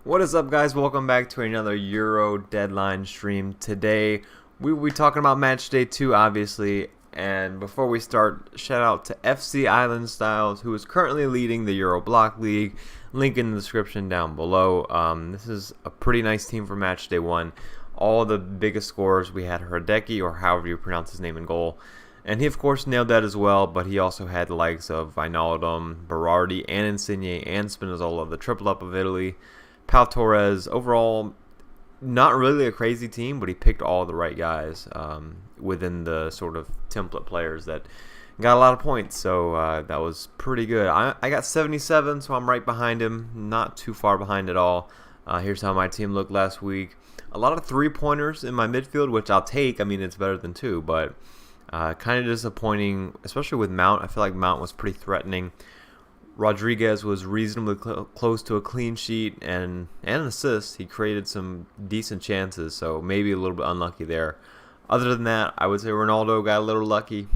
What is up, guys? Welcome back to another Euro deadline stream. Today we will be talking about match day 2, obviously. And before we start, shout out to FC Island Styles, who is currently leading the Euro Block League. Link in the description down below. This is a pretty nice team for match day 1. All the biggest scorers, we had Herdecki, or however you pronounce his name, in goal. And he, of course, nailed that as well, but he also had the likes of Wijnaldum, Berardi, and Insigne, and Spinazzola, the triple up of Italy. Pau Torres, overall, not really a crazy team, but he picked all the right guys within the sort of template players that got a lot of points, so that was pretty good. I got 77, so I'm right behind him, not too far behind at all. Here's how my team looked last week. A lot of three-pointers in my midfield, which I'll take. I mean, it's better than two, but kind of disappointing, especially with Mount. I feel like Mount was pretty threatening. Rodriguez was reasonably close to a clean sheet and an assist. He created some decent chances, so maybe a little bit unlucky there. Other than that, I would say Ronaldo got a little lucky.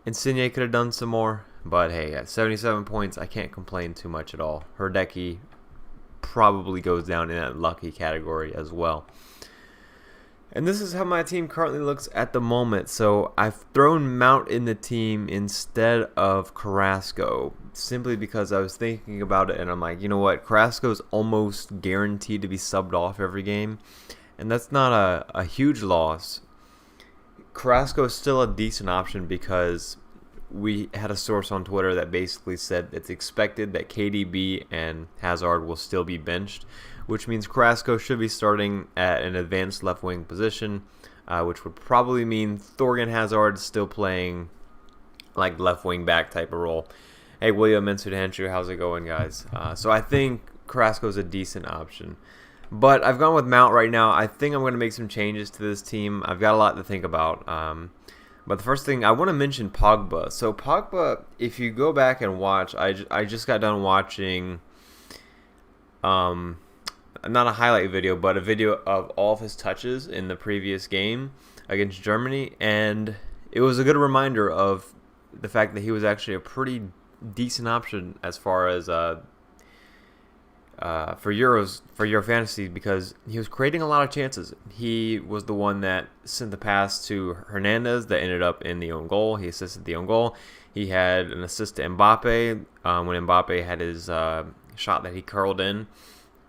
Insigne could have done some more, but hey, at 77 points, I can't complain too much at all. Herdecki probably goes down in that lucky category as well. And this is how my team currently looks at the moment. So I've thrown Mount in the team instead of Carrasco, simply because I was thinking about it and I'm like, you know what, Carrasco's almost guaranteed to be subbed off every game, and that's not a huge loss. Carrasco is still a decent option because we had a source on Twitter that basically said it's expected that KDB and Hazard will still be benched, which means Carrasco should be starting at an advanced left wing position, which would probably mean Thorgan Hazard still playing like left wing back type of role. Hey, William and Sudhanshu, how's it going, guys? So I think Carrasco is a decent option. But I've gone with Mount right now. I think I'm going to make some changes to this team. I've got a lot to think about. But the first thing, I want to mention Pogba. So Pogba, if you go back and watch, I just got done watching, not a highlight video, but a video of all of his touches in the previous game against Germany. And it was a good reminder of the fact that he was actually a pretty decent option as far as for Euro Fantasy, because he was creating a lot of chances. He was the one that sent the pass to Hernandez that ended up in the own goal. He assisted the own goal. He had an assist to Mbappe when Mbappe had his shot that he curled in.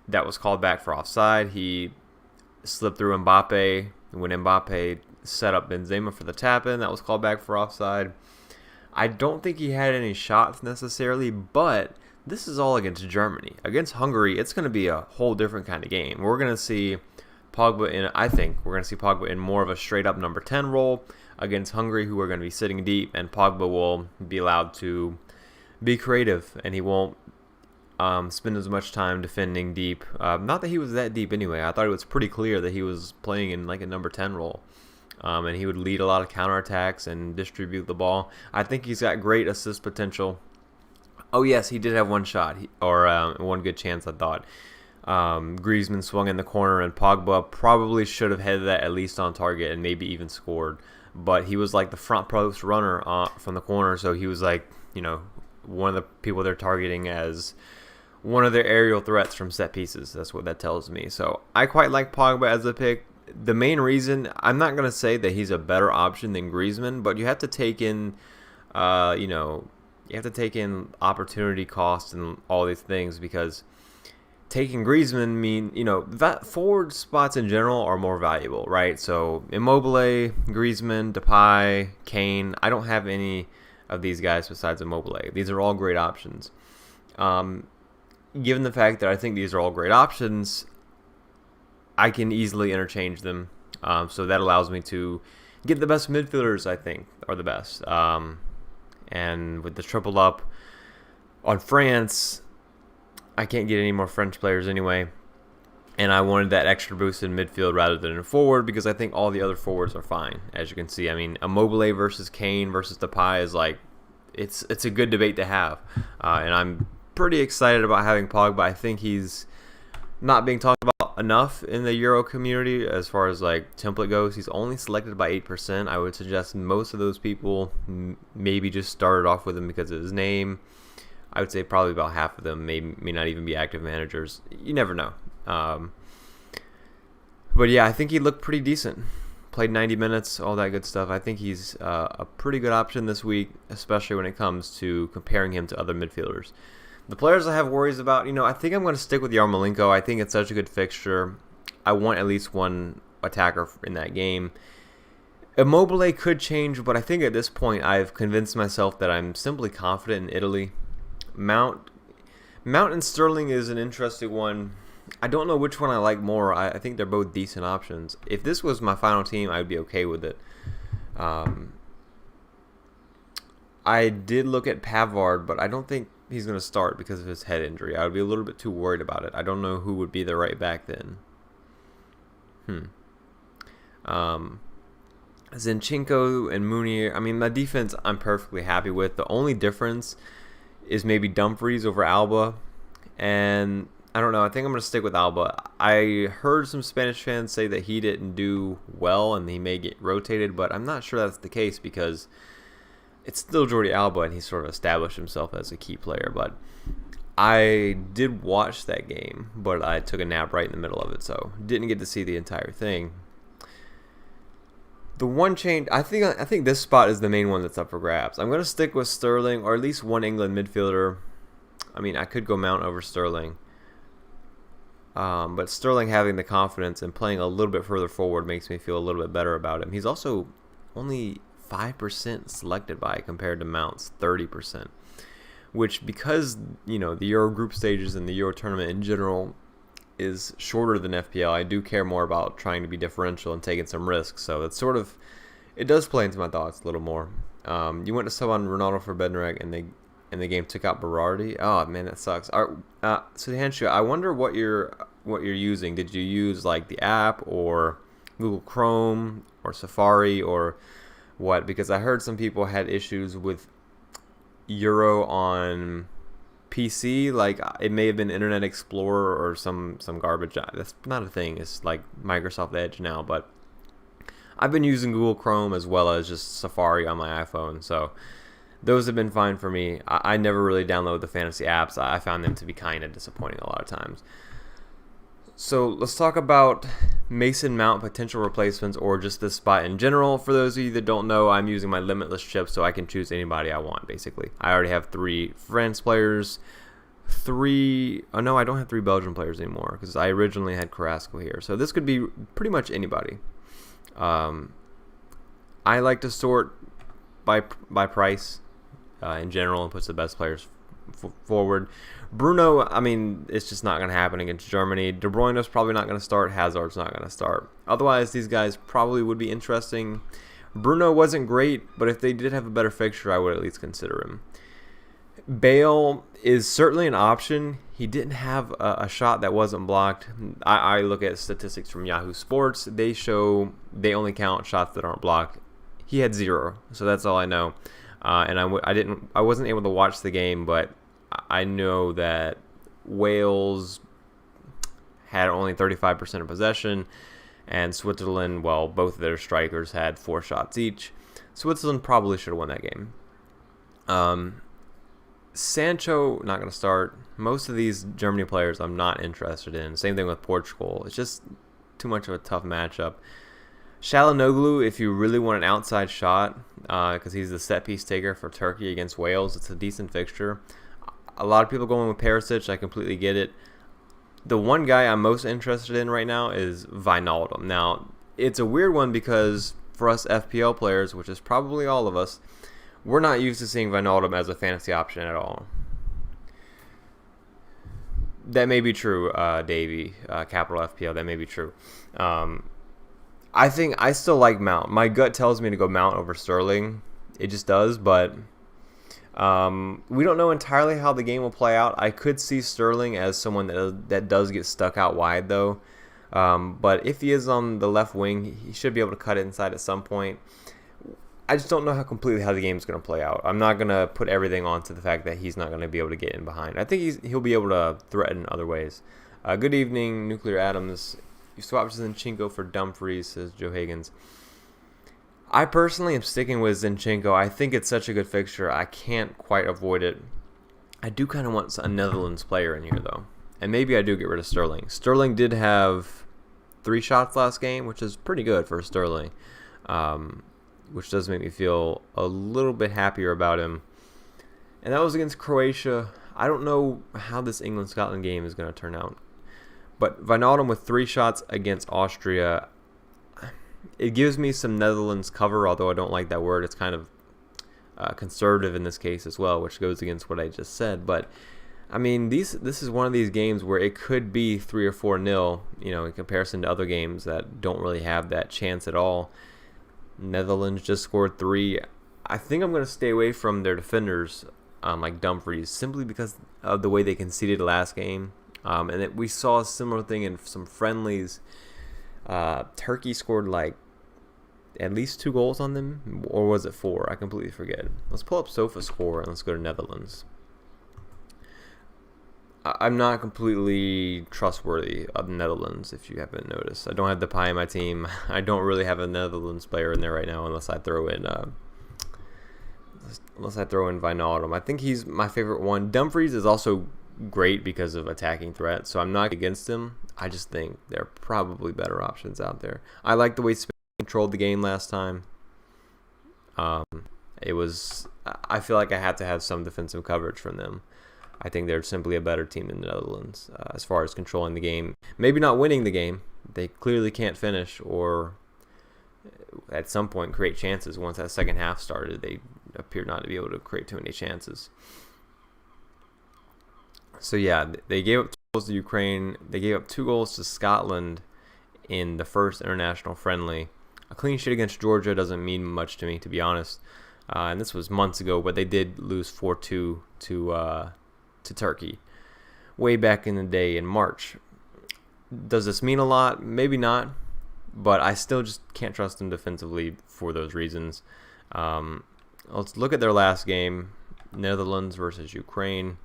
That was called back for offside. He slipped through Mbappe when Mbappe set up Benzema for the tap-in. That was called back for offside. I don't think he had any shots necessarily, but this is all against Germany. Against Hungary, it's going to be a whole different kind of game. We're going to see Pogba in, I think, we're going to see Pogba in more of a straight-up number 10 role against Hungary, who are going to be sitting deep, and Pogba will be allowed to be creative, and he won't spend as much time defending deep. Not that he was that deep anyway. I thought it was pretty clear that he was playing in like a number 10 role. And he would lead a lot of counterattacks and distribute the ball. I think he's got great assist potential. Oh, yes, he did have one shot, or one good chance, I thought. Griezmann swung in the corner, and Pogba probably should have headed that at least on target and maybe even scored. But he was like the front post runner from the corner, so he was like, you know, one of the people they're targeting as one of their aerial threats from set pieces. That's what that tells me. So I quite like Pogba as a pick. The main reason, I'm not going to say that he's a better option than Griezmann, but you have to take in, you have to take in opportunity costs and all these things, because taking Griezmann that forward spots in general are more valuable, right? So Immobile, Griezmann, Depay, Kane, I don't have any of these guys besides Immobile. These are all great options. Given the fact that I think these are all great options, I can easily interchange them. So that allows me to get the best midfielders, I think, are the best. And with the triple up on France, I can't get any more French players anyway. And I wanted that extra boost in midfield rather than in forward, because I think all the other forwards are fine. As you can see, I mean, Immobile versus Kane versus Depay is like, it's a good debate to have. And I'm pretty excited about having Pogba. I think he's not being talked about enough in the Euro community as far as like template goes. He's only selected by 8%. I would suggest most of those people maybe just started off with him because of his name. I would say probably about half of them may not even be active managers. You never know. But yeah, I think he looked pretty decent. Played 90 minutes, all that good stuff. I think he's a pretty good option this week, especially when it comes to comparing him to other midfielders. The players I have worries about, I think I'm going to stick with Yarmolenko. I think it's such a good fixture. I want at least one attacker in that game. Immobile could change, but I think at this point I've convinced myself that I'm simply confident in Italy. Mount and Sterling is an interesting one. I don't know which one I like more. I think they're both decent options. If this was my final team, I'd be okay with it. I did look at Pavard, but I don't think he's going to start because of his head injury. I would be a little bit too worried about it. I don't know who would be the right back then. Zinchenko and Mooney, my defense I'm perfectly happy with. The only difference is maybe Dumfries over Alba. And I don't know. I think I'm going to stick with Alba. I heard some Spanish fans say that he didn't do well and he may get rotated, but I'm not sure that's the case because it's still Jordi Alba and he sort of established himself as a key player. But I did watch that game, but I took a nap right in the middle of it, so didn't get to see the entire thing. The one change, I think this spot is the main one that's up for grabs. I'm going to stick with Sterling or at least one England midfielder. I could go Mount over Sterling. But Sterling having the confidence and playing a little bit further forward makes me feel a little bit better about him. He's also only 5% selected by compared to Mount's 30%, which because, the Euro group stages and the Euro tournament in general is shorter than FPL, I do care more about trying to be differential and taking some risks. So it's it does play into my thoughts a little more. You went to sub on Ronaldo for Bednarek and the game took out Berardi. Oh man, that sucks. So Hanshu, I wonder what you're using. Did you use like the app or Google Chrome or Safari or what? Because I heard some people had issues with Euro on PC. Like it may have been Internet Explorer or some garbage. That's not a thing. It's like Microsoft Edge now. But I've been using Google Chrome as well as just Safari on my iPhone. So those have been fine for me. I never really download the fantasy apps. I found them to be kind of disappointing a lot of times. So let's talk about Mason Mount potential replacements or just this spot in general. For those of you that don't know, I'm using my limitless chip so I can choose anybody I want, basically. I already have 3 France players, I don't have 3 Belgian players anymore because I originally had Carrasco here. So this could be pretty much anybody. I like to sort by price in general and puts the best players forward. Bruno, it's just not going to happen against Germany. De Bruyne's probably not going to start. Hazard's not going to start. Otherwise, these guys probably would be interesting. Bruno wasn't great, but if they did have a better fixture, I would at least consider him. Bale is certainly an option. He didn't have a shot that wasn't blocked. I look at statistics from Yahoo Sports. They show they only count shots that aren't blocked. He had 0, so that's all I know. And I wasn't able to watch the game, but I know that Wales had only 35% of possession, and Switzerland, both of their strikers had 4 shots each. Switzerland probably should have won that game. Sancho, not going to start. Most of these Germany players I'm not interested in. Same thing with Portugal. It's just too much of a tough matchup. Çalhanoğlu, if you really want an outside shot, because he's the set piece taker for Turkey against Wales, it's a decent fixture. A lot of people going with Perisic. I completely get it. The one guy I'm most interested in right now is Wijnaldum. Now, it's a weird one because for us FPL players, which is probably all of us, we're not used to seeing Wijnaldum as a fantasy option at all. That may be true, Davey, capital FPL. That may be true. I think I still like Mount. My gut tells me to go Mount over Sterling. It just does, but we don't know entirely how the game will play out. I could see Sterling as someone that does get stuck out wide, though. But if he is on the left wing, he should be able to cut it inside at some point. I just don't know how the game is going to play out. I'm not going to put everything onto the fact that he's not going to be able to get in behind. I think he'll be able to threaten other ways. Good evening, Nuclear Atoms. You swapped Zinchenko for Dumfries, says Joe Higgins. I personally am sticking with Zinchenko. I think it's such a good fixture. I can't quite avoid it. I do kind of want a Netherlands player in here, though. And maybe I do get rid of Sterling. Sterling did have 3 shots last game, which is pretty good for Sterling, which does make me feel a little bit happier about him. And that was against Croatia. I don't know how this England-Scotland game is going to turn out. But Wijnaldum with 3 shots against Austria, it gives me some Netherlands cover, although I don't like that word. It's kind of conservative in this case as well, which goes against what I just said. But I mean, this is one of these games where it could be 3 or 4-0, in comparison to other games that don't really have that chance at all. Netherlands just scored 3. I think I'm going to stay away from their defenders, like Dumfries, simply because of the way they conceded last game. And we saw a similar thing in some friendlies. Turkey scored like at least 2 goals on them, or was it 4? I completely forget. Let's pull up SofaScore and let's go to Netherlands. I'm not completely trustworthy of the Netherlands, if you haven't noticed. I don't have Depay in my team. I don't really have a Netherlands player in there right now, unless I throw in Wijnaldum. I think he's my favorite one. Dumfries is also great because of attacking threat, so I'm not against him. I just think there are probably better options out there. I like the way Spain controlled the game last time. I feel like I had to have some defensive coverage from them. I think they're simply a better team than the Netherlands as far as controlling the game. Maybe not winning the game. They clearly can't finish, or at some point create chances. Once that second half started, they appeared not to be able to create too many chances. So yeah, they gave up 2 goals to Ukraine. They gave up 2 goals to Scotland in the first international friendly. A clean sheet against Georgia doesn't mean much to me, to be honest. And this was months ago, but they did lose 4-2 to Turkey way back in the day in March. Does this mean a lot? Maybe not, but I still just can't trust them defensively for those reasons. Let's look at their last game, Netherlands versus Ukraine.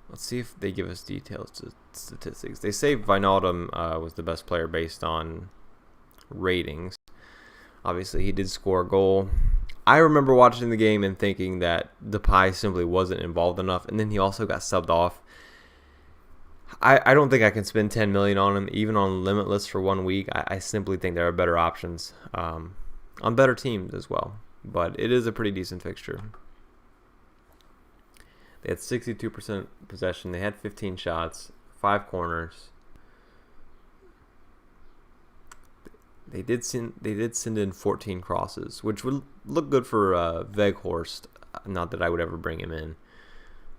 Let's see if they give us details to statistics. They say Wijnaldum was the best player based on ratings. Obviously, he did score a goal. I remember watching the game and thinking that Depay simply wasn't involved enough, and then he also got subbed off. I don't think I can spend $10 million on him, even on Limitless for 1 week. I simply think there are better options on better teams as well. But it is a pretty decent fixture. They had 62% possession. They had 15 shots, 5 corners. They did send in 14 crosses, which would look good for Weghorst. Not that I would ever bring him in.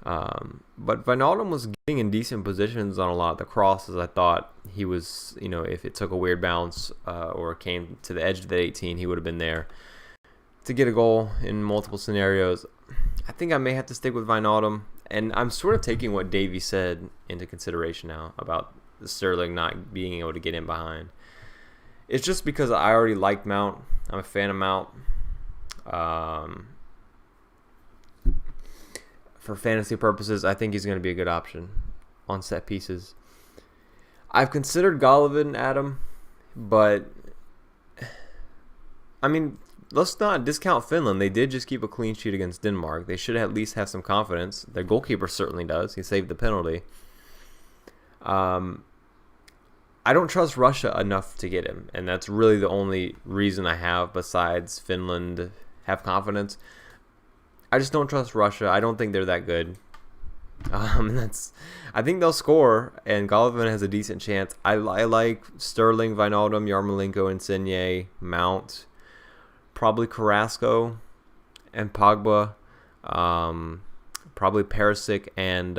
But Wijnaldum was getting in decent positions on a lot of the crosses. I thought he was, if it took a weird bounce or came to the edge of the 18, he would have been there to get a goal in multiple scenarios. I think I may have to stick with Wijnaldum. And I'm sort of taking what Davey said into consideration now about Sterling not being able to get in behind. It's just because I already liked Mount. I'm a fan of Mount. For fantasy purposes, I think he's going to be a good option on set pieces. I've considered Golovin, Adam, but I mean, let's not discount Finland. They did just keep a clean sheet against Denmark. They should at least have some confidence. Their goalkeeper certainly does. He saved the penalty. I don't trust Russia enough to get him, and that's really the only reason I have besides Finland have confidence. I just don't trust Russia. I don't think they're that good. I think they'll score, and Golovin has a decent chance. I like Sterling, Wijnaldum, Yarmolenko, Insigne, Mount, probably Carrasco and Pogba, probably Perisic and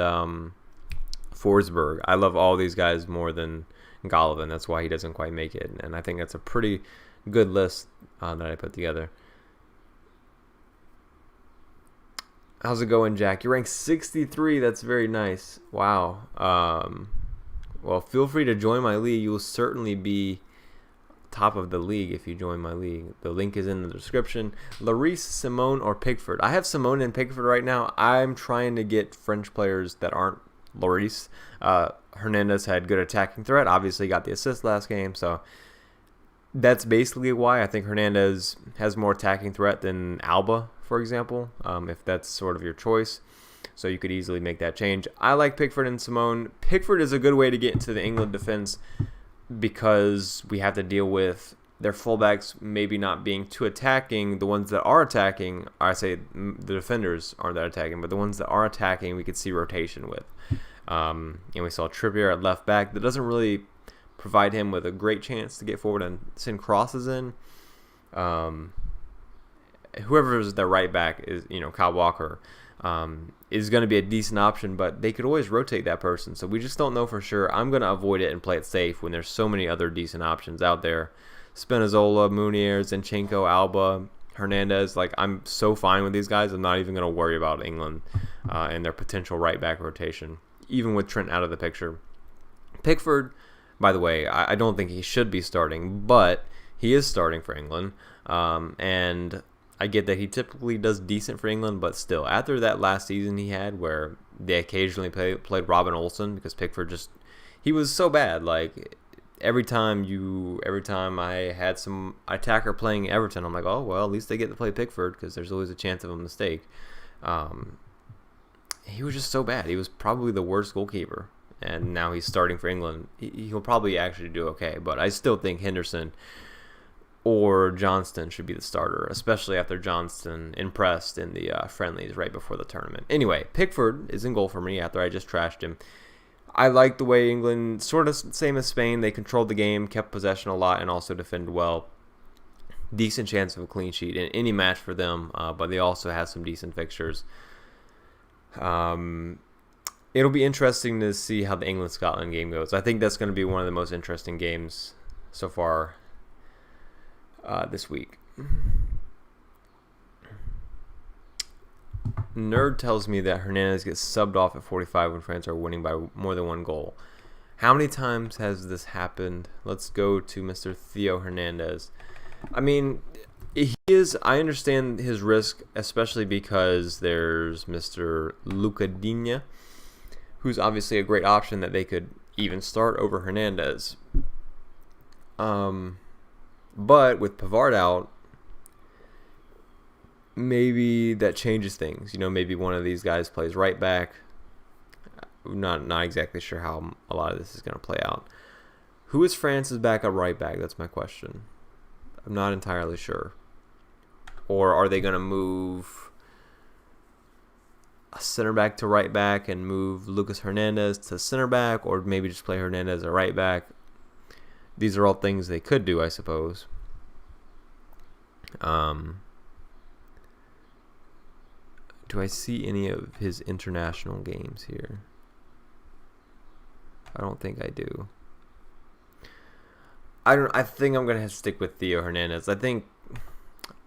Forsberg. I love all these guys more than Golovin. That's why he doesn't quite make it, and I think that's a pretty good list that I put together. How's it going, Jack? You're ranked 63. That's very nice. Wow. Well, feel free to join my league. You will certainly be top of the league if you join my league. The link is in the description. Lloris, Simone, or Pickford. I have Simone and Pickford right now. I'm trying to get French players that aren't Lloris. Hernandez had good attacking threat. Obviously got the assist last game, so that's basically why I think Hernandez has more attacking threat than Alba, for example, if that's sort of your choice. So you could easily make that change. I like Pickford and Simone. Pickford is a good way to get into the England defense because we have to deal with their fullbacks maybe not being too attacking. The ones that are attacking, I say the defenders aren't that attacking, but the ones that are attacking, we could see rotation with. And we saw Trippier at left back. That doesn't really provide him with a great chance to get forward and send crosses in. Whoever is the right back is, Kyle Walker, is going to be a decent option, but they could always rotate that person. So we just don't know for sure. I'm going to avoid it and play it safe when there's so many other decent options out there. Spinazzola, Munier, Zinchenko, Alba, Hernandez. Like, I'm so fine with these guys. I'm not even going to worry about England and their potential right back rotation, even with Trent out of the picture. Pickford, by the way, I don't think he should be starting, but he is starting for England. And I get that he typically does decent for England, but still, after that last season he had where they occasionally played Robin Olsen because Pickford he was so bad. Like, every time I had some attacker playing Everton, I'm like, oh, well, at least they get to play Pickford because there's always a chance of a mistake. He was just so bad. He was probably the worst goalkeeper, and now he's starting for England. He'll probably actually do okay, but I still think Henderson or Johnston should be the starter, especially after Johnston impressed in the friendlies right before the tournament. Anyway, Pickford is in goal for me after I just trashed him. I like the way England, sort of same as Spain, they controlled the game, kept possession a lot, and also defended well. Decent chance of a clean sheet in any match for them, but they also have some decent fixtures. It'll be interesting to see how the England-Scotland game goes. I think that's going to be one of the most interesting games so far this week. Nerd tells me that Hernandez gets subbed off at 45 when France are winning by more than one goal. How many times has this happened? Let's go to Mr. Theo Hernandez. I mean, I understand his risk, especially because there's Mr. Luca Digne, who's obviously a great option that they could even start over Hernandez. But with Pavard out, maybe that changes things. Maybe one of these guys plays right back. Not exactly sure how a lot of this is going to play out. Who is France's backup right back? That's my question. I'm not entirely sure. Or are they going to move a center back to right back and move Lucas Hernandez to center back, or maybe just play Hernandez at right back? These are all things they could do, I suppose. Do I see any of his international games here? I don't think I do. I think I'm gonna have to stick with Theo Hernandez. I think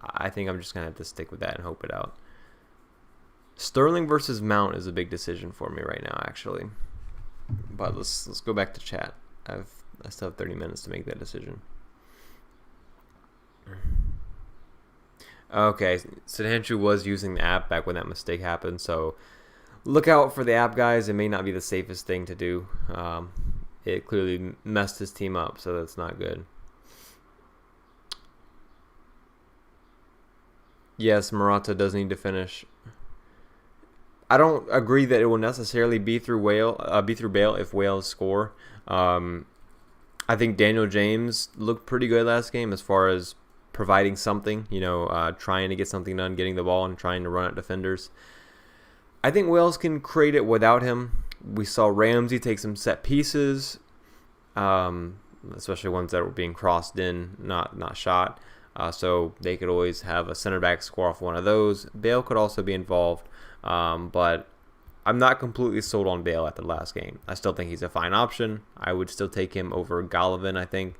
I'm just gonna have to stick with that and hope it out. Sterling versus Mount is a big decision for me right now, actually. But let's go back to chat. I still have 30 minutes to make that decision. Okay, Sudhanshu was using the app back when that mistake happened, so look out for the app, guys. It may not be the safest thing to do. It clearly messed his team up, so that's not good. Yes, Morata does need to finish. I don't agree that it will necessarily be through Bale if Wales score. I think Daniel James looked pretty good last game as far as providing something, trying to get something done, getting the ball and trying to run at defenders. I think Wales can create it without him. We saw Ramsey take some set pieces, especially ones that were being crossed in, not shot. So they could always have a center back score off one of those. Bale could also be involved, but I'm not completely sold on Bale at the last game. I still think he's a fine option. I would still take him over Golovin, I think,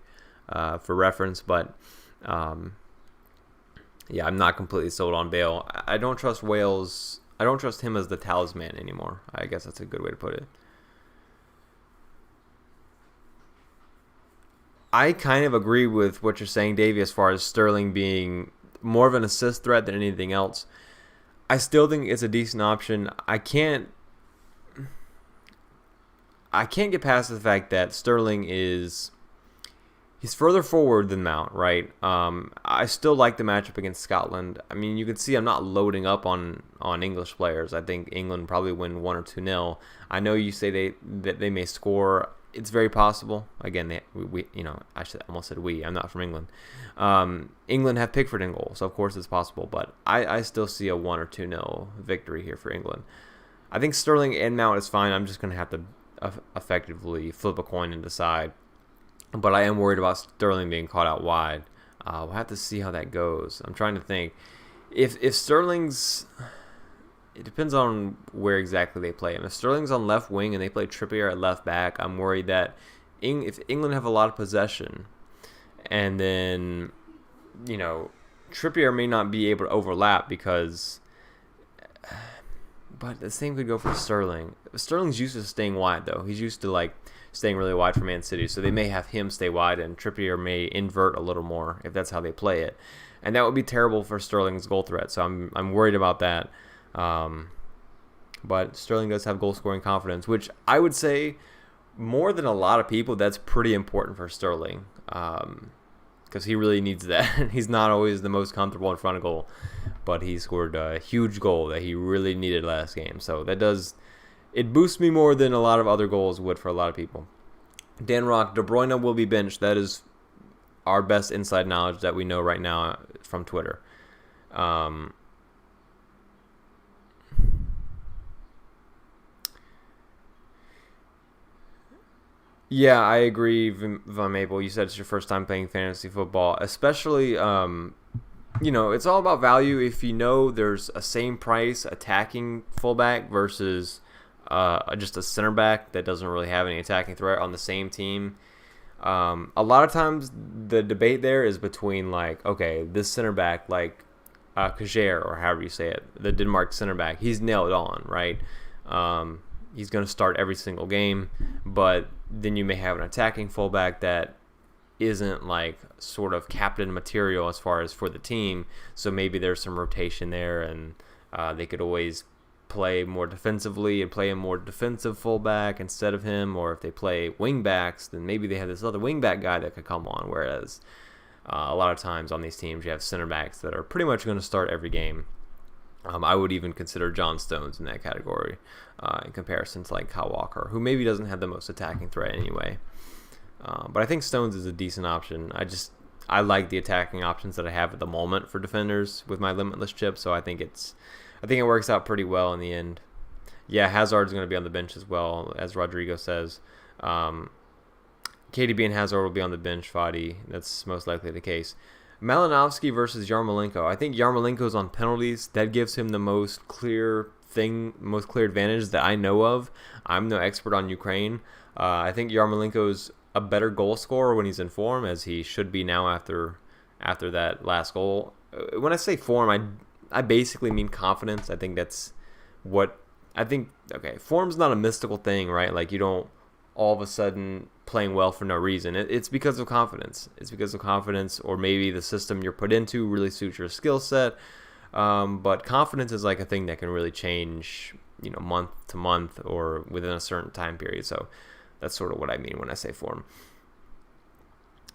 for reference, but yeah, I'm not completely sold on Bale. I don't trust Wales. I don't trust him as the talisman anymore. I guess that's a good way to put it. I kind of agree with what you're saying, Davey, as far as Sterling being more of an assist threat than anything else. I still think it's a decent option. I can't get past the fact that Sterling is He's further forward than Mount, right? I still like the matchup against Scotland. I mean, you can see I'm not loading up on English players. I think England probably win 1 or 2-0. I know you say that they may score. It's very possible. Again, we I almost said we. I'm not from England. England have Pickford in goal, so of course it's possible. But I still see a 1 or 2-0 victory here for England. I think Sterling and Mount is fine. I'm just going to have to effectively flip a coin and decide. But I am worried about Sterling being caught out wide. We'll have to see how that goes. I'm trying to think. If Sterling's... It depends on where exactly they play him. If Sterling's on left wing and they play Trippier at left back, I'm worried that if England have a lot of possession, and then, Trippier may not be able to overlap because... But the same could go for Sterling. Sterling's used to staying wide, though. He's used to, staying really wide for Man City, so they may have him stay wide, and Trippier may invert a little more if that's how they play it. And that would be terrible for Sterling's goal threat, so I'm worried about that. But Sterling does have goal-scoring confidence, which I would say more than a lot of people, that's pretty important for Sterling, because he really needs that. He's not always the most comfortable in front of goal, but he scored a huge goal that he really needed last game. So it boosts me more than a lot of other goals would for a lot of people. Dan Rock, De Bruyne will be benched. That is our best inside knowledge that we know right now from Twitter. Yeah, I agree, Von Maple. You said it's your first time playing fantasy football. Especially, it's all about value. If you know there's a same price attacking fullback versus just a center back that doesn't really have any attacking threat on the same team. A lot of times the debate there is between this center back, Kjaer, or however you say it, the Denmark center back, he's nailed on, right? He's going to start every single game, but then you may have an attacking fullback that isn't sort of captain material as far as for the team, so maybe there's some rotation there, and they could always play more defensively and play a more defensive fullback instead of him, or if they play wing backs, then maybe they have this other wing back guy that could come on, whereas a lot of times on these teams you have center backs that are pretty much going to start every game. I would even consider John Stones in that category in comparison to Kyle Walker, who maybe doesn't have the most attacking threat anyway. But I think Stones is a decent option. I like the attacking options that I have at the moment for defenders with my limitless chip, so I think it works out pretty well in the end. Yeah, Hazard's going to be on the bench as well, as Rodrigo says. KDB and Hazard will be on the bench, Fadi. That's most likely the case. Malinovsky versus Yarmolenko. I think Yarmolenko's on penalties. That gives him the most clear advantage that I know of. I'm no expert on Ukraine. I think Yarmolenko's a better goal scorer when he's in form, as he should be now after that last goal. When I say form, I basically mean confidence. I think that's what I think. Okay, form's not a mystical thing, right? You don't all of a sudden playing well for no reason. It's because of confidence. It's because of confidence, or maybe the system you're put into really suits your skill set. But confidence is a thing that can really change, month to month or within a certain time period. So that's sort of what I mean when I say form.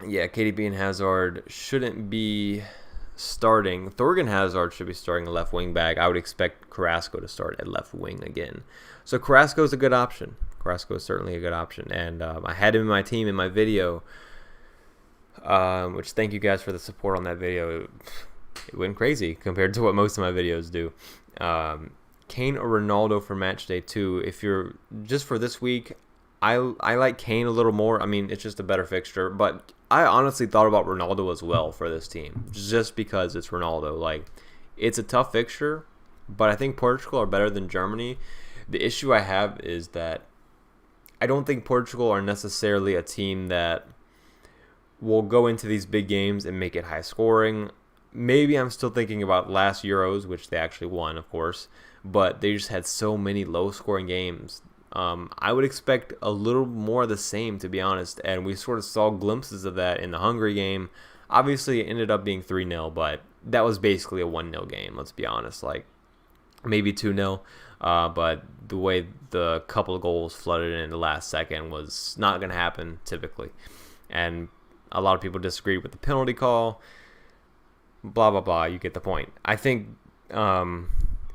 Yeah, KDB and Hazard shouldn't be starting. Thorgan Hazard should be starting a left wing back. I would expect Carrasco to start at left wing again. So Carrasco is a good option. Carrasco is certainly a good option. And I had him in my team in my video, which thank you guys for the support on that video. It went crazy compared to what most of my videos do. Kane or Ronaldo for Matchday 2. If you're just for this week, I like Kane a little more. I mean, it's just a better fixture. But I honestly thought about Ronaldo as well for this team, just because it's Ronaldo. It's a tough fixture, but I think Portugal are better than Germany. The issue I have is that I don't think Portugal are necessarily a team that will go into these big games and make it high scoring. Maybe I'm still thinking about last Euros, which they actually won, of course, but they just had so many low scoring games. I would expect a little more of the same, to be honest, and we sort of saw glimpses of that in the Hungary game. Obviously, it ended up being 3-0, but that was basically a 1-0 game, let's be honest. Maybe 2-0, but the way the couple of goals flooded in the last second was not going to happen typically. And A lot of people disagreed with the penalty call. Blah, blah, blah. You get the point. I think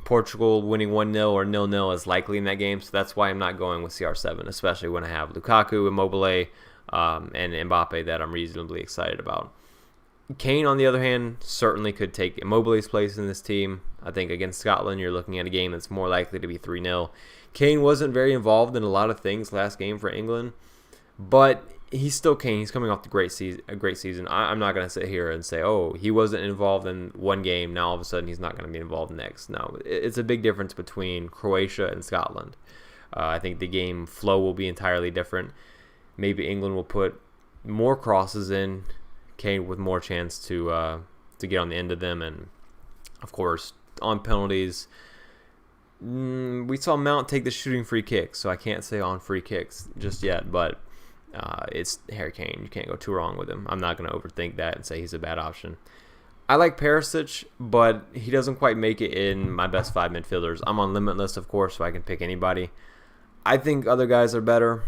Portugal winning 1-0 or 0-0 is likely in that game, so that's why I'm not going with CR7, especially when I have Lukaku, Immobile, and Mbappe that I'm reasonably excited about. Kane, on the other hand, certainly could take Immobile's place in this team. I think against Scotland, you're looking at a game that's more likely to be 3-0. Kane wasn't very involved in a lot of things last game for England, but he's still Kane. He's coming off a great season. I'm not going to sit here and say, oh, he wasn't involved in one game, now all of a sudden he's not going to be involved next. No, it's a big difference between Croatia and Scotland. I think the game flow will be entirely different. Maybe England will put more crosses in, Kane with more chance to get on the end of them, and of course on penalties, we saw Mount take the shooting free kick, so I can't say on free kicks just yet, but it's Harry Kane. You can't go too wrong with him. I'm not going to overthink that and say he's a bad option. I like Perisic, but he doesn't quite make it in my best 5 midfielders. I'm on Limitless, of course, so I can pick anybody. I think other guys are better,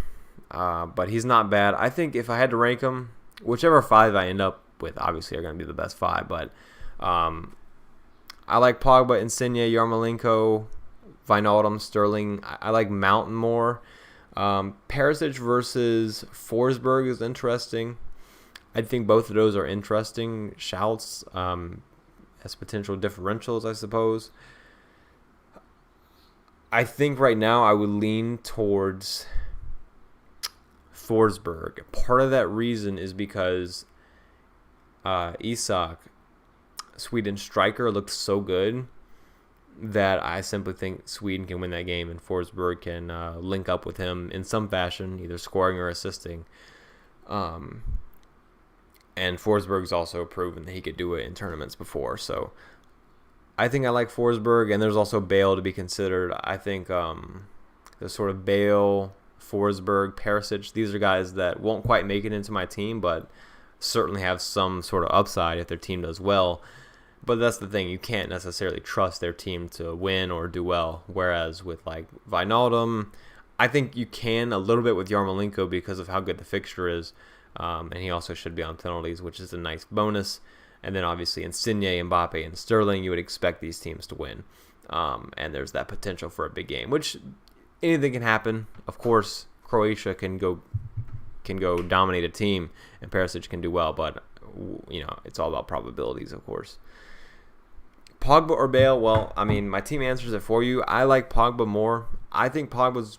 but he's not bad. I think if I had to rank him, whichever 5 I end up with, obviously, are going to be the best 5. But I like Pogba, Insigne, Yarmolenko, Wijnaldum, Sterling. I like Mount more. Perisic versus Forsberg is interesting. I think both of those are interesting shouts as potential differentials, I suppose. I think right now I would lean towards Forsberg. Part of that reason is because Isak, Sweden's striker, looked so good that I simply think Sweden can win that game, and Forsberg can link up with him in some fashion, either scoring or assisting. And Forsberg's also proven that he could do it in tournaments before, so I think I like Forsberg, and there's also Bale to be considered. I think the sort of Bale, Forsberg, Perisic, these are guys that won't quite make it into my team, but certainly have some sort of upside if their team does well. But that's the thing, you can't necessarily trust their team to win or do well. Whereas with like Wijnaldum, I think you can a little bit with Yarmolenko because of how good the fixture is. And he also should be on penalties, which is a nice bonus. And then obviously Insigne, Mbappe, and Sterling, you would expect these teams to win. And there's that potential for a big game, which anything can happen. Of course, Croatia can go dominate a team, and Perisic can do well, but it's all about probabilities, of course. Pogba or Bale? Well, I mean, my team answers it for you. I like Pogba more. I think Pogba's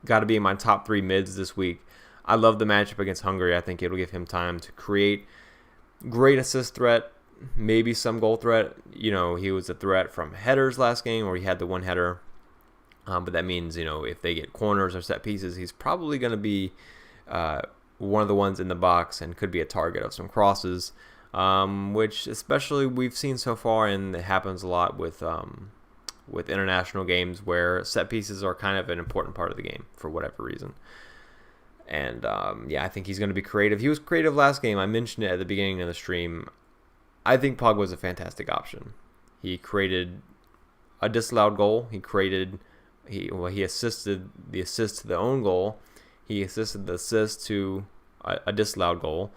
got to be in my top 3 mids this week. I love the matchup against Hungary. I think it'll give him time to create great assist threat, maybe some goal threat. He was a threat from headers last game where he had the one header. But that means, if they get corners or set pieces, he's probably going to be one of the ones in the box and could be a target of some crosses. Which especially we've seen so far, and it happens a lot with international games where set pieces are kind of an important part of the game for whatever reason. And I think he's going to be creative. He was creative last game. I mentioned it at the beginning of the stream. I think Pogba was a fantastic option. He created a disallowed goal. He assisted the assist to the own goal. He assisted the assist to a disallowed goal.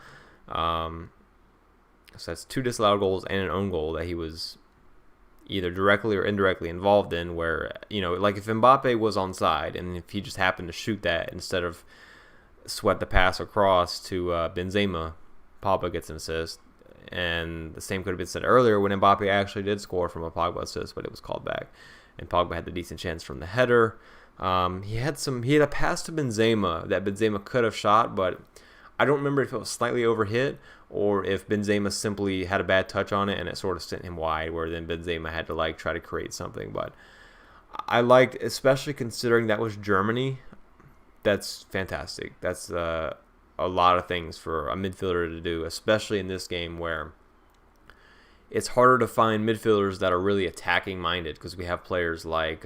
So that's 2 disallowed goals and an own goal that he was either directly or indirectly involved in, where, like if Mbappe was onside and if he just happened to shoot that instead of sweat the pass across to Benzema, Pogba gets an assist. And the same could have been said earlier when Mbappe actually did score from a Pogba assist, but it was called back. And Pogba had the decent chance from the header. He had a pass to Benzema that Benzema could have shot, but I don't remember if it was slightly overhit or if Benzema simply had a bad touch on it and it sort of sent him wide, where then Benzema had to try to create something. But I liked, especially considering that was Germany, that's fantastic. That's a lot of things for a midfielder to do, especially in this game where it's harder to find midfielders that are really attacking minded, because we have players like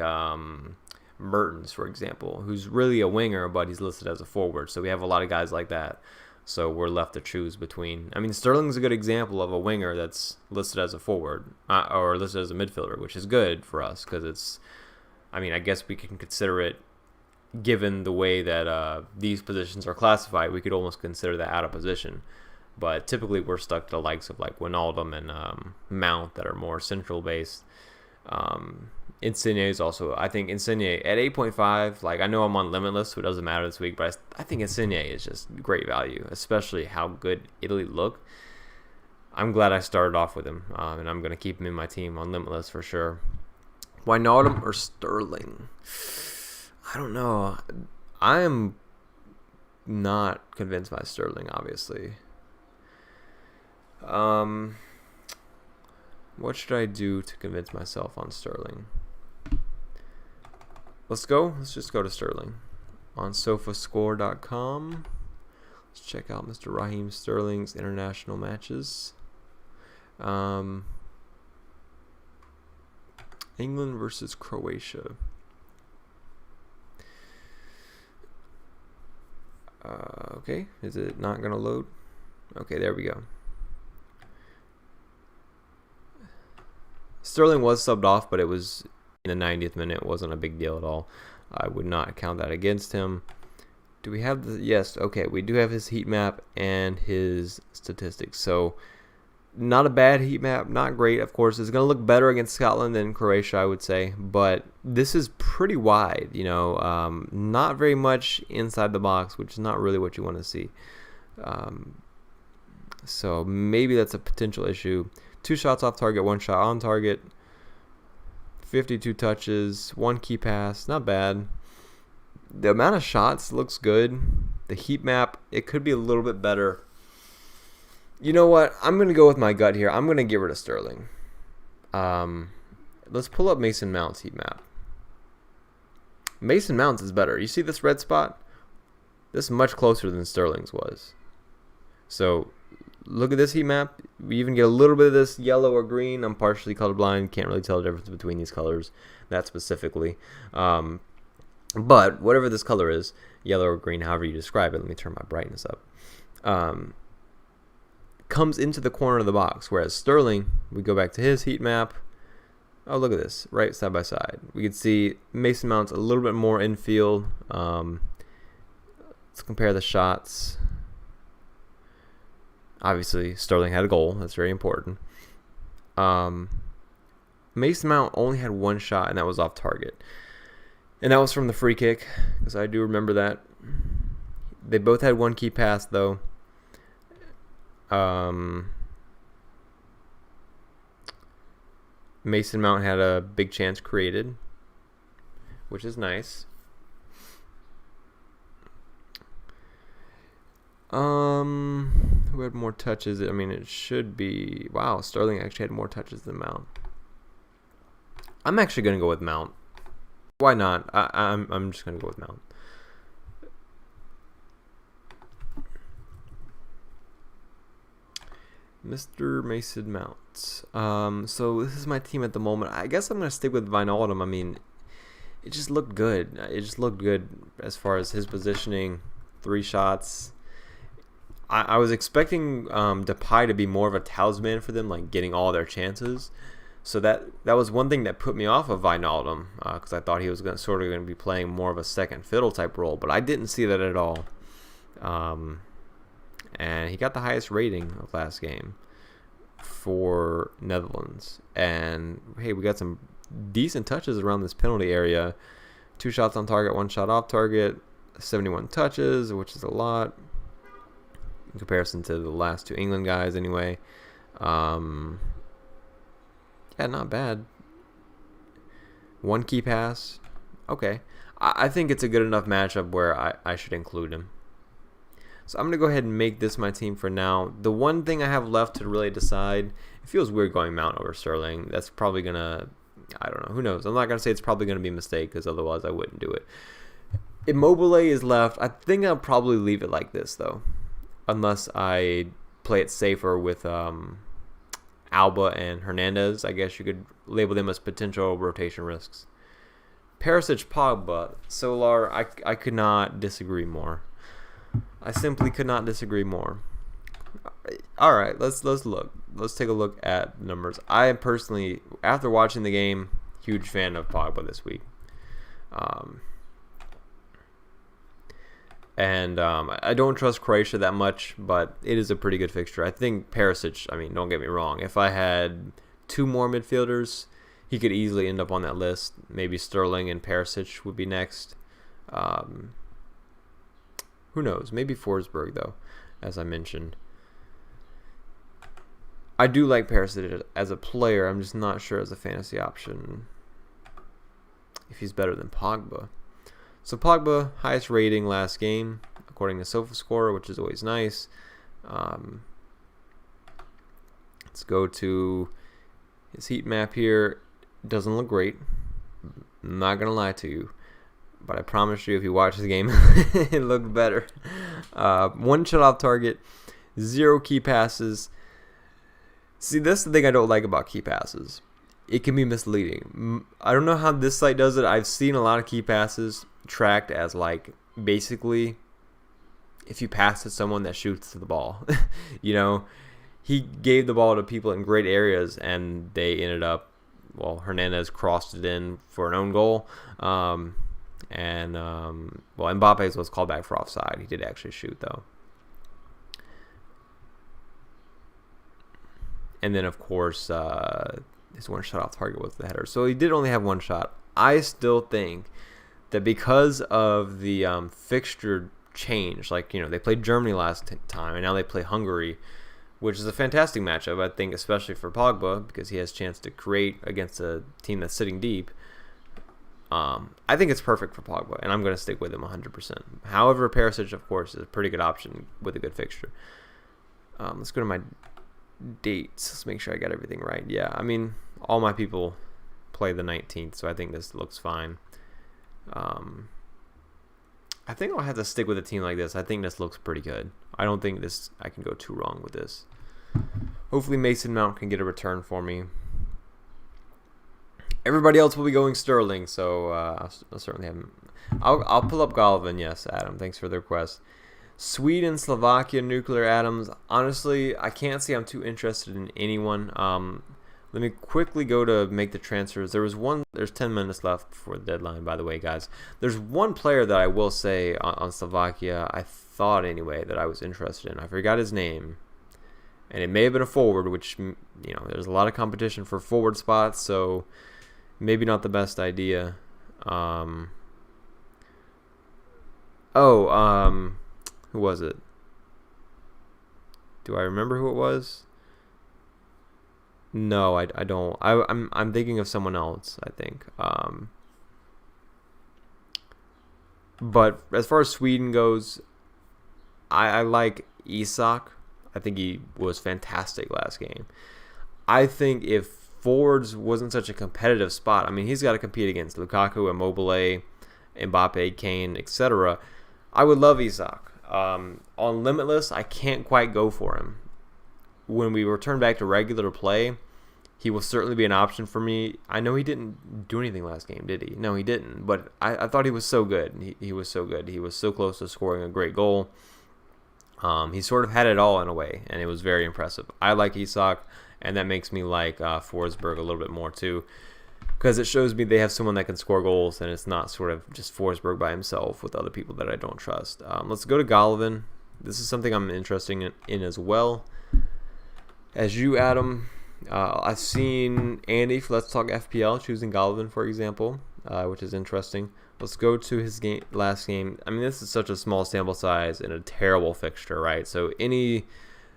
Mertens, for example, who's really a winger, but he's listed as a forward. So we have a lot of guys like that. So we're left to choose between. I mean, Sterling's a good example of a winger that's listed as a forward or listed as a midfielder, which is good for us because it's. I mean, I guess we can consider it given the way that these positions are classified, we could almost consider that out of position. But typically, we're stuck to the likes of like Wijnaldum and Mount that are more central based. Insigne is also, I think Insigne at 8.5. Like, I know I'm on Limitless, so it doesn't matter this week, but I think Insigne is just great value, especially how good Italy look. I'm glad I started off with him, and I'm going to keep him in my team on Limitless for sure. Wijnaldum or Sterling? I don't know. I am not convinced by Sterling, obviously. What should I do to convince myself on Sterling? Let's just go to Sterling on sofascore.com. Let's check out Mr. Raheem Sterling's international matches. England versus Croatia. Okay, is it not going to load? Okay, there we go. Sterling was subbed off, but it was in the 90th minute. It wasn't a big deal at all. I would not count that against him. Do we have the... Yes, okay, we do have his heat map and his statistics. So, not a bad heat map, not great, of course. It's going to look better against Scotland than Croatia, I would say. But this is pretty wide, not very much inside the box, which is not really what you want to see. So, maybe that's a potential issue. 2 shots off target, 1 shot on target, 52 touches, 1 key pass, not bad. The amount of shots looks good. The heat map, it could be a little bit better. You know what? I'm going to go with my gut here. I'm going to get rid of Sterling. Let's pull up Mason Mount's heat map. Mason Mount's is better. You see this red spot? This is much closer than Sterling's was. So, look at this heat map. We even get a little bit of this yellow or green. I'm partially colorblind. Can't really tell the difference between these colors, that specifically. But whatever this color is, yellow or green, however you describe it, let me turn my brightness up, comes into the corner of the box. Whereas Sterling, we go back to his heat map. Oh, look at this, right side by side. We can see Mason Mount's a little bit more infield. Let's compare the shots. Obviously, Sterling had a goal. That's very important. Mason Mount only had 1 shot, and that was off target. And that was from the free kick, because I do remember that. They both had 1 key pass, though. Mason Mount had a big chance created, which is nice. Who had more touches? I mean, it should be... Wow, Sterling actually had more touches than Mount. I'm actually going to go with Mount. Why not? I'm just going to go with Mount. Mr. Mason Mount. So this is my team at the moment. I guess I'm going to stick with Wijnaldum. I mean, it just looked good. It just looked good as far as his positioning. 3 shots. I was expecting Depay to be more of a talisman for them, like getting all their chances. So that was one thing that put me off of Wijnaldum, because I thought he was going to be playing more of a second fiddle type role, but I didn't see that at all. And he got the highest rating of last game for Netherlands. And hey, we got some decent touches around this penalty area. 2 shots on target, 1 shot off target, 71 touches, which is a lot in comparison to the last 2 England guys anyway. Yeah, not bad. 1 key pass. Okay. I think it's a good enough matchup where I should include him. So I'm going to go ahead and make this my team for now. The one thing I have left to really decide, it feels weird going Mount over Sterling. That's probably going to, I don't know, who knows. I'm not going to say it's probably going to be a mistake, because otherwise I wouldn't do it. Immobile is left. I think I'll probably leave it like this, though, unless I play it safer with Alba and Hernandez. I guess you could label them as potential rotation risks. Perisic, Pogba, Solar, I could not disagree more. I simply could not disagree more. All right, let's look. Let's take a look at numbers. I am personally, after watching the game, huge fan of Pogba this week. And I don't trust Croatia that much, but it is a pretty good fixture. I think Perisic, I mean, don't get me wrong. If I had 2 more midfielders, he could easily end up on that list. Maybe Sterling and Perisic would be next. Who knows? Maybe Forsberg, though, as I mentioned. I do like Perisic as a player. I'm just not sure as a fantasy option if he's better than Pogba. So Pogba, highest rating last game, according to SofaScore, which is always nice. Let's go to his heat map here. Doesn't look great. I'm not going to lie to you. But I promise you, if you watch the game, it looked better. 1 shot off target, 0 key passes. See, that's the thing I don't like about key passes. It can be misleading. I don't know how this site does it. I've seen a lot of key passes tracked as like basically if you pass to someone that shoots the ball. You know, he gave the ball to people in great areas and they ended up, well, Hernandez crossed it in for an own goal. Well, Mbappe's was called back for offside. He did actually shoot though. And then, of course, his 1 shot off target was the header. So he did only have 1 shot. I still think that because of the fixture change, like, you know, they played Germany last time, and now they play Hungary, which is a fantastic matchup, I think, especially for Pogba, because he has a chance to create against a team that's sitting deep. I think it's perfect for Pogba, and I'm going to stick with him 100%. However, Perisic, of course, is a pretty good option with a good fixture. Let's go to my dates. Let's make sure I got everything right. Yeah, I mean, all my people play the 19th, so I think this looks fine. I think I'll have to stick with a team like this. I think this looks pretty good. I don't think I can go too wrong with this. Hopefully Mason Mount can get a return for me. Everybody else will be going Sterling, so I'll certainly have him. I'll pull up Golovin. Yes, Adam. Thanks for the request. Sweden, Slovakia, nuclear atoms. Honestly, I can't say I'm too interested in anyone. Let me quickly go to make the transfers. There's 10 minutes left before the deadline, by the way, guys. There's one player that I will say on Slovakia, I thought anyway, that I was interested in. I forgot his name. And it may have been a forward, which, you know, there's a lot of competition for forward spots, so maybe not the best idea. Who was it? Do I remember who it was? No, I don't. I'm thinking of someone else, I think. But as far as Sweden goes, I like Isak. I think he was fantastic last game. I think if forwards wasn't such a competitive spot, I mean, he's got to compete against Lukaku, Immobile, Mbappe, Kane, etc. I would love Isak. On Limitless, I can't quite go for him. When we return back to regular play, he will certainly be an option for me. I know he didn't do anything last game, did he? No, he didn't. But I thought he was so good. He was so good. He was so close to scoring a great goal. He sort of had it all in a way, and it was very impressive. I like Isak, and that makes me like Forsberg a little bit more too, because it shows me they have someone that can score goals, and it's not sort of just Forsberg by himself with other people that I don't trust. Let's go to Golovin. This is something I'm interested in as well. As you, Adam, I've seen Andy for Let's Talk FPL choosing Golovin, for example, which is interesting. Let's go to his last game. I mean, this is such a small sample size and a terrible fixture, right? So any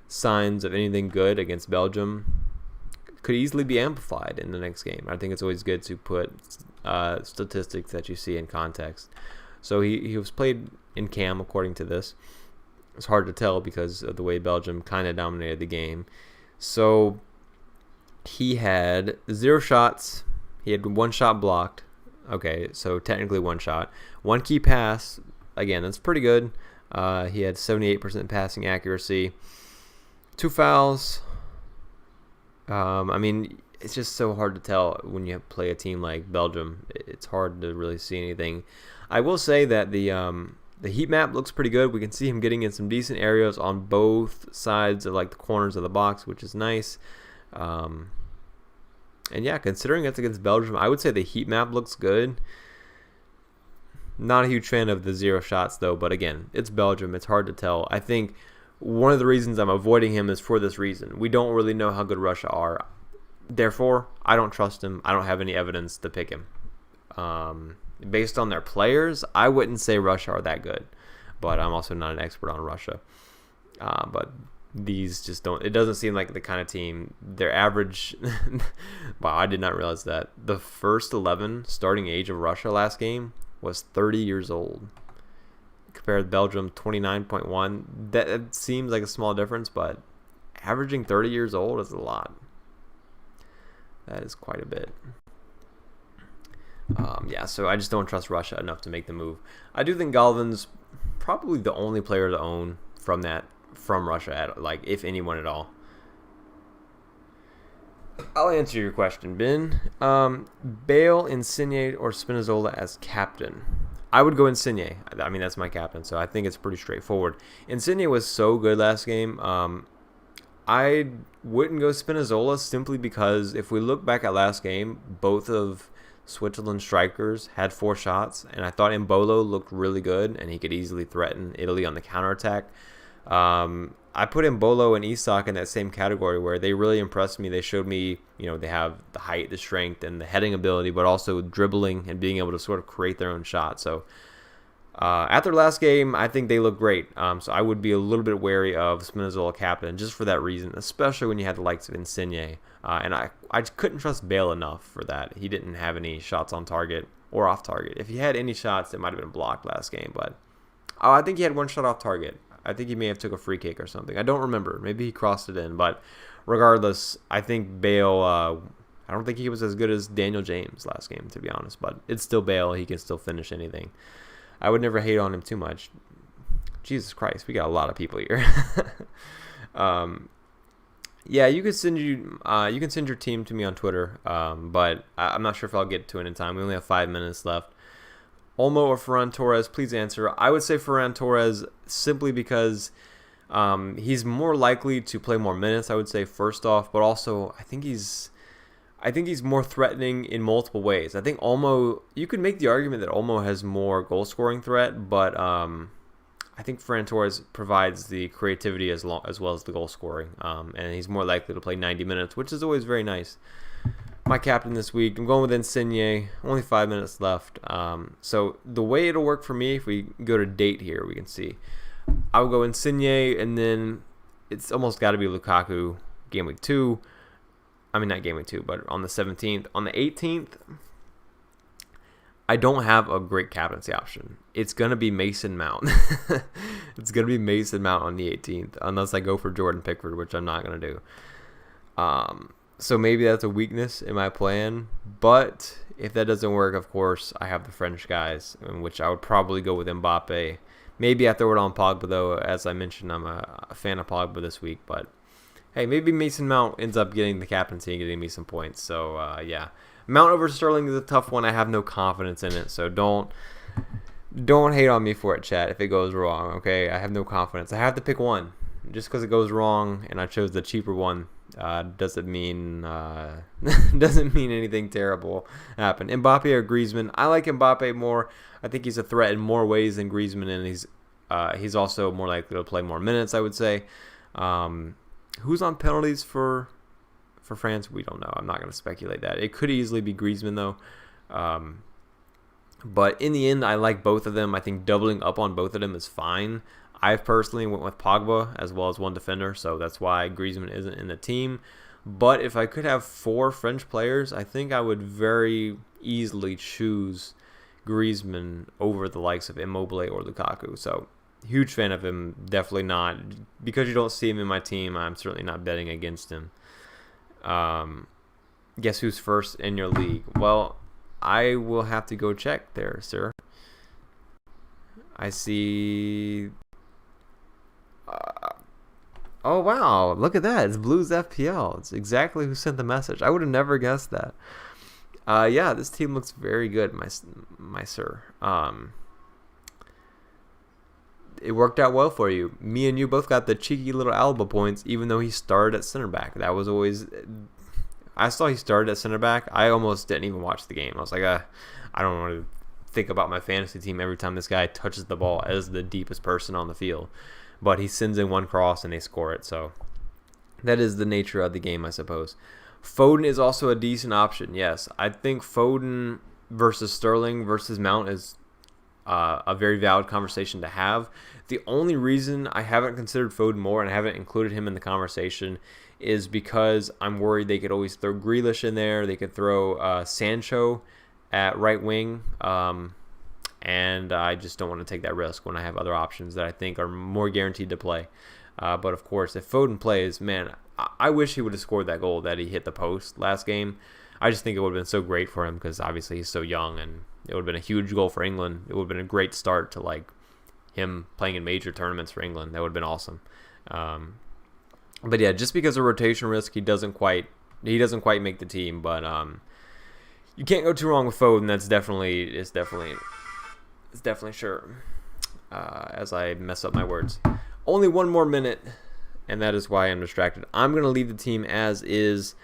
signs of anything good against Belgium could easily be amplified in the next game. I think it's always good to put statistics that you see in context. So he was played in cam, according to this. It's hard to tell because of the way Belgium kind of dominated the game. So he had 0 shots. He had 1 shot blocked. Okay, so technically 1 shot. 1 key pass. Again, that's pretty good. He had 78% passing accuracy. 2 fouls. I mean, it's just so hard to tell when you play a team like Belgium. It's hard to really see anything. I will say that the heat map looks pretty good. We can see him getting in some decent areas on both sides of like the corners of the box, which is nice. And yeah, considering it's against Belgium, I would say the heat map looks good. Not a huge fan of the 0 shots, though, but again, it's Belgium. It's hard to tell. I think one of the reasons I'm avoiding him is for this reason. We don't really know how good Russia are. Therefore, I don't trust him. I don't have any evidence to pick him. Based on their players, I wouldn't say Russia are that good, but I'm also not an expert on Russia. But these just don't. It doesn't seem like the kind of team. Their average. Wow, I did not realize that the first 11 starting age of Russia last game was 30 years old. Compared to Belgium, 29.1. That seems like a small difference, but averaging 30 years old is a lot. That is quite a bit. Yeah, so I just don't trust Russia enough to make the move. I do think Galvin's probably the only player to own from Russia, like if anyone at all. I'll answer your question, Ben. Bale, Insigne, or Spinazzola as captain? I would go Insigne. I mean, that's my captain, so I think it's pretty straightforward. Insigne was so good last game. I wouldn't go Spinazzola simply because if we look back at last game, both of Switzerland strikers had 4 shots, and I thought Embolo looked really good, and he could easily threaten Italy on the counterattack. I put Embolo and Isak in that same category where they really impressed me. They showed me, they have the height, the strength, and the heading ability, but also dribbling and being able to sort of create their own shot. So after last game, I think they look great. So I would be a little bit wary of Spinazzola captain just for that reason, especially when you had the likes of Insigne. And I couldn't trust Bale enough for that. He didn't have any shots on target or off target. If he had any shots, it might have been blocked last game. But I think he had 1 shot off target. I think he may have took a free kick or something. I don't remember. Maybe he crossed it in. But regardless, I think Bale, I don't think he was as good as Daniel James last game, to be honest. But it's still Bale. He can still finish anything. I would never hate on him too much. Jesus Christ, we got a lot of people here. Yeah, you can send your team to me on Twitter, but I'm not sure if I'll get to it in time. We only have 5 minutes left. Olmo or Ferran Torres, please answer. I would say Ferran Torres simply because he's more likely to play more minutes, I would say, first off, but also I think he's more threatening in multiple ways. I think Olmo, you could make the argument that Olmo has more goal-scoring threat, but I think Ferran Torres provides the creativity as well as the goal-scoring, and he's more likely to play 90 minutes, which is always very nice. My captain this week, I'm going with Insigne. Only 5 minutes left. So the way it'll work for me, if we go to date here, we can see. I will go Insigne, and then it's almost got to be Lukaku game week 2. I mean, not game week 2, but on the 17th. On the 18th, I don't have a great captaincy option. It's going to be Mason Mount. It's going to be Mason Mount on the 18th, unless I go for Jordan Pickford, which I'm not going to do. So maybe that's a weakness in my plan. But if that doesn't work, of course, I have the French guys, in which I would probably go with Mbappe. Maybe I throw it on Pogba, though. As I mentioned, I'm a fan of Pogba this week. But, hey, maybe Mason Mount ends up getting the captaincy and getting me some points. So, yeah. Mount over Sterling is a tough one. I have no confidence in it. So don't hate on me for it, chat, if it goes wrong, okay? I have no confidence. I have to pick one. Just because it goes wrong and I chose the cheaper one doesn't mean anything terrible happened. Mbappe or Griezmann? I like Mbappe more. I think he's a threat in more ways than Griezmann, and he's also more likely to play more minutes, I would say. Who's on penalties for France? We don't know. I'm not going to speculate that. It could easily be Griezmann, though. But in the end, I like both of them. I think doubling up on both of them is fine. I personally went with Pogba as well as one defender, so that's why Griezmann isn't in the team. But if I could have 4 French players, I think I would very easily choose Griezmann over the likes of Immobile or Lukaku. So, huge fan of him. Definitely not. Because you don't see him in my team, I'm certainly not betting against him. Guess who's first in your league? Well, I will have to go check there, sir. I see... oh, wow. Look at that. It's Blues FPL. It's exactly who sent the message. I would have never guessed that. Yeah, this team looks very good, my sir. It worked out well for you. Me and you both got the cheeky little Alba points, even though he started at center back. That was always... I saw he started at center back. I almost didn't even watch the game. I was like, I don't want to think about my fantasy team every time this guy touches the ball as the deepest person on the field. But he sends in one cross and they score it. So that is the nature of the game, I suppose. Foden is also a decent option. Yes, I think Foden versus Sterling versus Mount is a very valid conversation to have. The only reason I haven't considered Foden more and I haven't included him in the conversation is because I'm worried they could always throw Grealish in there. They could throw Sancho at right wing. And I just don't want to take that risk when I have other options that I think are more guaranteed to play. But of course, if Foden plays, man, I wish he would have scored that goal that he hit the post last game. I just think it would have been so great for him because obviously he's so young, and it would have been a huge goal for England. It would have been a great start to like him playing in major tournaments for England. That would have been awesome. But yeah, just because of rotation risk, he doesn't quite make the team. But you can't go too wrong with Foden. It's definitely sure. As I mess up my words. Only one more minute, and that is why I'm distracted. I'm going to leave the team as is.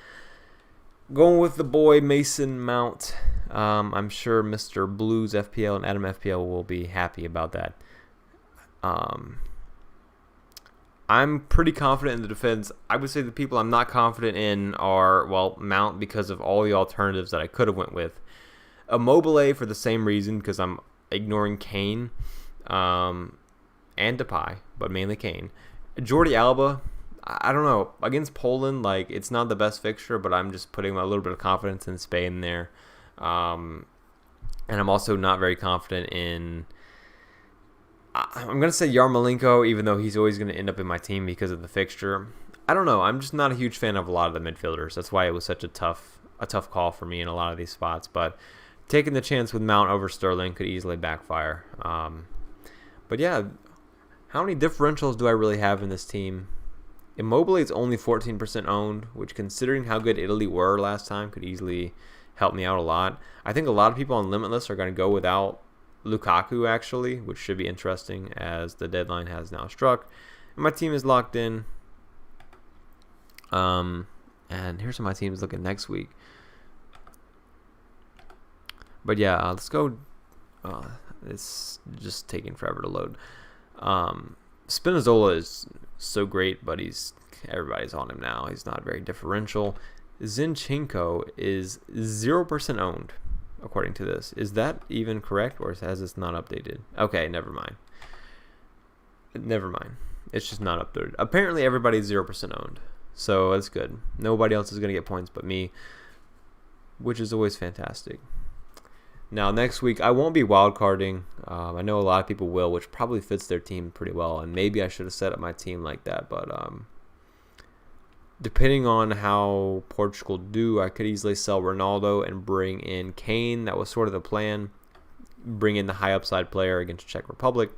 Going with the boy Mason Mount. I'm sure Mr. Blues FPL and Adam FPL will be happy about that. I'm pretty confident in the defense. I would say the people I'm not confident in are, well, Mount because of all the alternatives that I could have went with. Immobile for the same reason because I'm ignoring Kane. And Depay, but mainly Kane. Jordi Alba, I don't know. Against Poland, like, it's not the best fixture, but I'm just putting a little bit of confidence in Spain there. And I'm also not very confident in... I'm going to say Yarmolenko, even though he's always going to end up in my team because of the fixture. I don't know. I'm just not a huge fan of a lot of the midfielders. That's why it was such a tough call for me in a lot of these spots. But taking the chance with Mount over Sterling could easily backfire. But yeah... How many differentials do I really have in this team? Immobile is only 14% owned, which considering how good Italy were last time could easily help me out a lot. I think a lot of people on Limitless are going to go without Lukaku actually, which should be interesting as the deadline has now struck. And my team is locked in. And here's how my team is looking next week. But yeah, let's go. It's just taking forever to load. Spinazzola is so great, but everybody's on him now. He's not very differential. Zinchenko is 0% owned, according to this. Is that even correct, or has this not updated? Okay, never mind. It's just not updated. Apparently, everybody's 0% owned, so that's good. Nobody else is going to get points but me, which is always fantastic. Now, next week, I won't be wildcarding. I know a lot of people will, which probably fits their team pretty well. And maybe I should have set up my team like that. But depending on how Portugal do, I could easily sell Ronaldo and bring in Kane. That was sort of the plan. Bring in the high upside player against Czech Republic.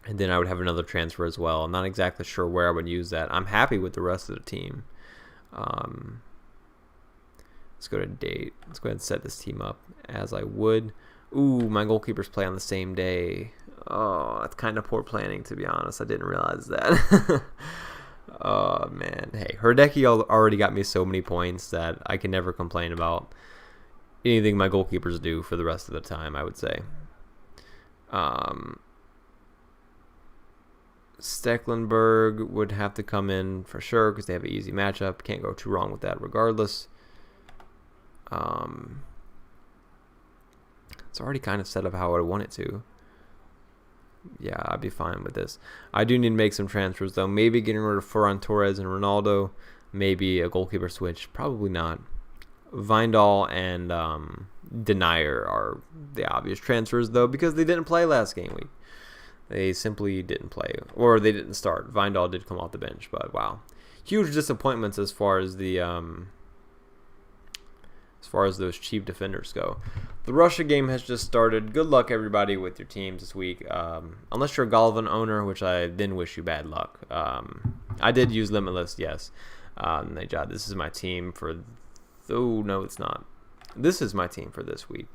And then I would have another transfer as well. I'm not exactly sure where I would use that. I'm happy with the rest of the team. Let's go to date. Let's go ahead and set this team up as I would. Ooh, my goalkeepers play on the same day. Oh, that's kind of poor planning, to be honest. I didn't realize that. Oh, man. Hey, Herdecki already got me so many points that I can never complain about anything my goalkeepers do for the rest of the time, I would say. Stecklenburg would have to come in for sure because they have an easy matchup. Can't go too wrong with that regardless. It's already kind of set up how I want it to. Yeah, I'd be fine with this. I do need to make some transfers, though. Maybe getting rid of Ferran Torres and Ronaldo. Maybe a goalkeeper switch. Probably not. Vindal and Denier are the obvious transfers, though, because they didn't play last game week. They simply didn't play. Or they didn't start. Vindal did come off the bench, but wow. Huge disappointments as far as the... as far as those cheap defenders go. The Russia game has just started. Good luck, everybody, with your teams this week. Unless you're a Galvin owner, which I then wish you bad luck. I did use Limitless, yes. Najad, this is my team for... Oh, no, it's not. This is my team for this week.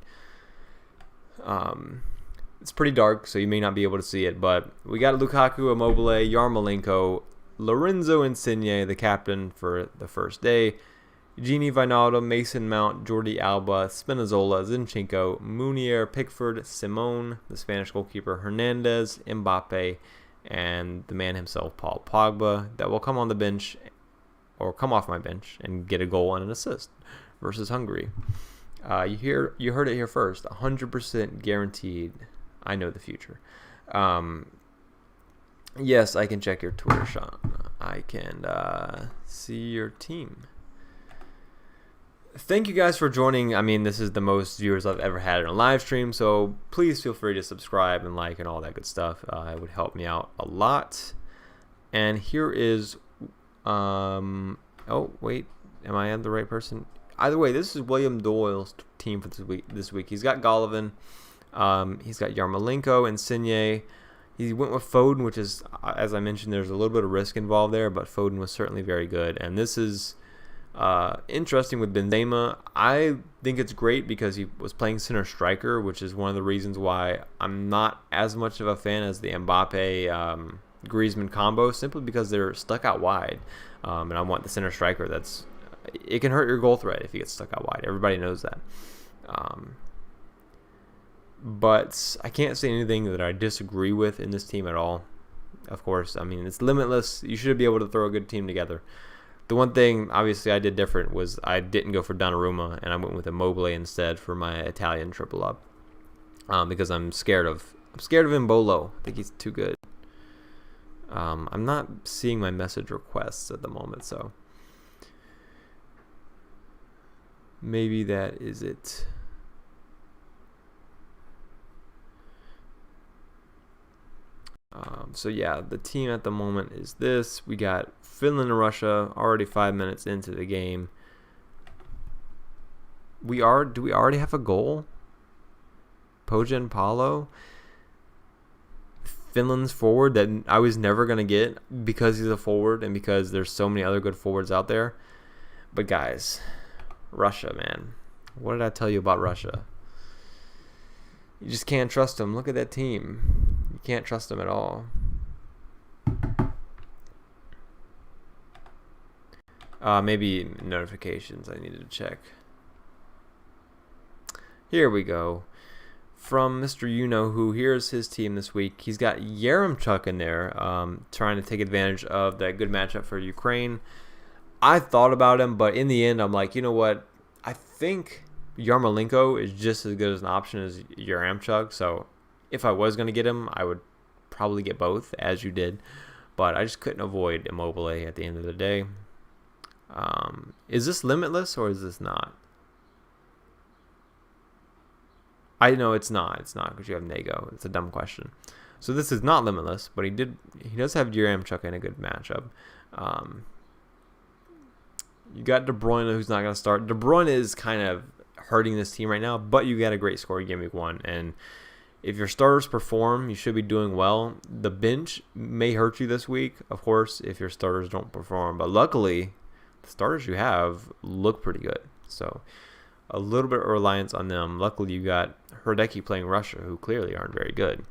It's pretty dark, so you may not be able to see it, but we got Lukaku, Immobile, Yarmolenko, Lorenzo Insigne, the captain for the first day, Gini Wijnaldum, Mason Mount, Jordi Alba, Spinazzola, Zinchenko, Munier, Pickford, Simone, the Spanish goalkeeper, Hernandez, Mbappe, and the man himself, Paul Pogba, that will come on the bench or come off my bench and get a goal and an assist versus Hungary. You heard it here first. 100% guaranteed. I know the future. Yes, I can check your Twitter, Sean. I can see your team. Thank you guys for joining. I mean, this is the most viewers I've ever had in a live stream, so please feel free to subscribe and like and all that good stuff. It would help me out a lot. And here is, oh wait, am I on the right person? Either way, this is William Doyle's team for this week. He's got Golovin, he's got Yarmolenko, Insigne. He went with Foden, which is, as I mentioned, there's a little bit of risk involved there, but Foden was certainly very good. And this is interesting with Benzema. I think it's great because he was playing center striker, which is one of the reasons why I'm not as much of a fan as the Mbappe Griezmann combo, simply because they're stuck out wide, and I want the center striker. It can hurt your goal threat if you get stuck out wide. Everybody knows that. But I can't say anything that I disagree with in this team at all. Of course, I mean, it's limitless. You should be able to throw a good team together. The one thing, obviously, I did different was I didn't go for Donnarumma, and I went with Immobile instead for my Italian triple up, because I'm scared of Mbolo. I think he's too good. I'm not seeing my message requests at the moment, so maybe that is it. So yeah, the team at the moment is this. We got Finland and Russia already 5 minutes into the game. Do we already have a goal? Pojan Paulo, Finland's forward that I was never going to get because he's a forward and because there's so many other good forwards out there. But guys, Russia, man. What did I tell you about Russia? You just can't trust them. Look at that team. You can't trust them at all. Maybe notifications I needed to check. Here we go. From Mr. You-Know-Who, here's his team this week. He's got Yaremchuk in there, trying to take advantage of that good matchup for Ukraine. I thought about him, but in the end, I'm like, you know what? I think Yarmolenko is just as good as an option as Yaremchuk. So if I was going to get him, I would probably get both, as you did. But I just couldn't avoid Immobile at the end of the day. Is this limitless or is this not? I know it's not. It's not because you have Nego. It's a dumb question. So this is not limitless, but he does have Yaremchuk in a good matchup. You got De Bruyne, who's not going to start. De Bruyne is kind of hurting this team right now, but you got a great score game week 1. And if your starters perform, you should be doing well. The bench may hurt you this week, of course, if your starters don't perform. But luckily, the starters you have look pretty good. So a little bit of reliance on them. Luckily, you got Herdecki playing Russia, who clearly aren't very good.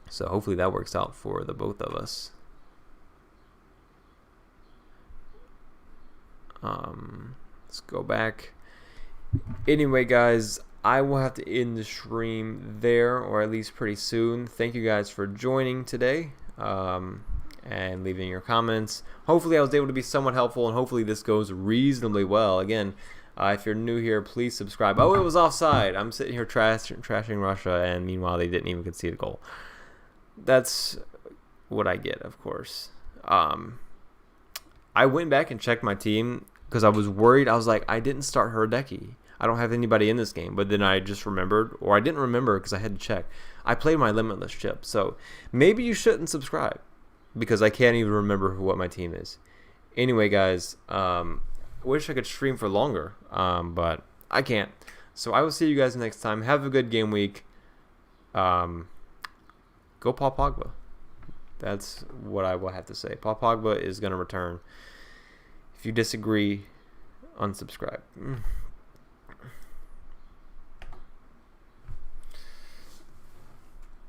So hopefully that works out for the both of us. Let's go back. Anyway, guys, I will have to end the stream there, or at least pretty soon. Thank you guys for joining today and leaving your comments. Hopefully I was able to be somewhat helpful, and hopefully this goes reasonably well. Again, if you're new here, please subscribe. Oh, it was offside. I'm sitting here trashing Russia, and meanwhile they didn't even concede a goal. That's what I get, of course. I went back and checked my team because I was worried. I was like, I didn't start Herdecki. I don't have anybody in this game. But then I just remembered, or I didn't remember because I had to check. I played my limitless chip. So maybe you shouldn't subscribe because I can't even remember what my team is. Anyway, guys, wish I could stream for longer, but I can't. So I will see you guys next time. Have a good game week. Go Paul Pogba. That's what I will have to say. Paul Pogba is going to return. If you disagree, unsubscribe.